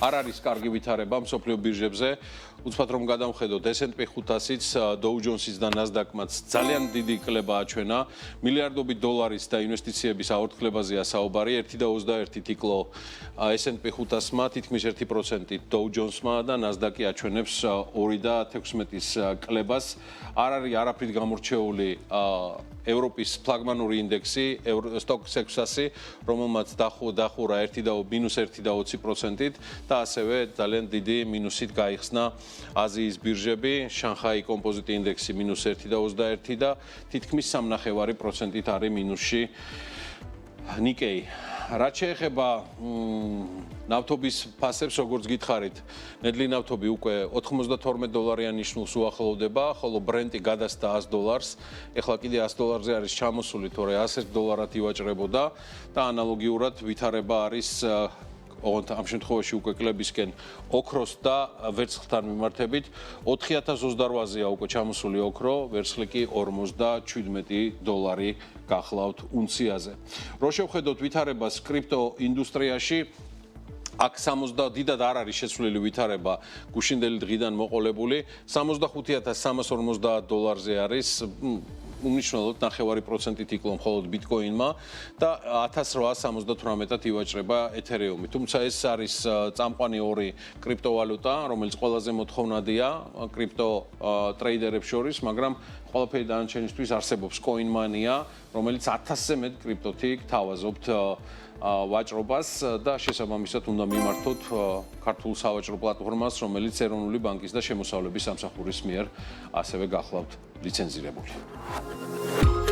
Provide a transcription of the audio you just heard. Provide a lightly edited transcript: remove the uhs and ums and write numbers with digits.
არ არის კარგი ვითარება მსოფლიო ბირჟებზე. უცბად რომ გადავხედოთ S&P 500-იც, Dow Jones-იც და Nasdaq-მაც ძალიან დიდი კლება აჩვენა. მილიარდობით დოლარის და ინვესტიციების აორთქლებაზეა საუბარი. 1.21 ტიკლო S&P 500-მა, თითქმის 1%, Dow Jones-მა და Nasdaq-ი აჩვენებს 2.16-ის კლებას. არ არის არაფრით გამორჩეული ევროპის ფლაგმანური ინდექსი, Stoxx 600, რომელმაც დახურა -1.20%-ით და ასევე ძალიან დიდი მინუსით გაიხსნა აზიის ბირჟები, შანხაი კომპოზიტი ინდექსი -1.21 და თითქმის 3.5%-ით არის მინუსში Nikkei. რაც შეეხება ნავთობის ფასებს, როგორც გითხარით, ნედლი ნავთობი უკვე $92 ნიშნულს უახლოვდება, ხოლო ბრენტი გადასცა $100. ეხლა კიდე $100-ზე არის ჩამოსული, თორე $101 ივაჭრებოდა და ანალოგიურად ვითარება არის ამ შემთხვევაში უკვე კლებისკენ ოქროს და ვერცხლთან მიმართებით. $4028-ია უკვე ჩამოსული ოქრო, ვერცხლი კი $47 გახლავთ უნციაზე. რო შევხედოთ ვითარებას კრიპტო ინდუსტრიაში, აქ დიდად არ არის შეცვლილი ვითარება გუშინდელი დღიდან მოყოლებული. $65,350-ზე არის უმნიშვნელოდ 9% იკლო მხოლოდ ბიტკოინმა და 1878-ად ივაჭრება ეთერიუმი. თუმცა ეს არის წამყვანი ორი კრიპტოვალუტა, რომელიც ყველაზე მოთხოვნადია კრიპტო ტრეიდერებს შორის, მაგრამ ყველაფერი დანარჩენისთვის არსებობს CoinMania, რომელიც 1000-ზე მეტ კრიპტოთი გთავაზობთ ვაჭრობას და შესაბამისად უნდა მიმართოთ ქართულ სავაჭრო პლატფორმას, რომელიც ეროვნული ბანკის და შემოსავლების სამსახურის მიერ ასევე გახლავთ ლიცენზირებული.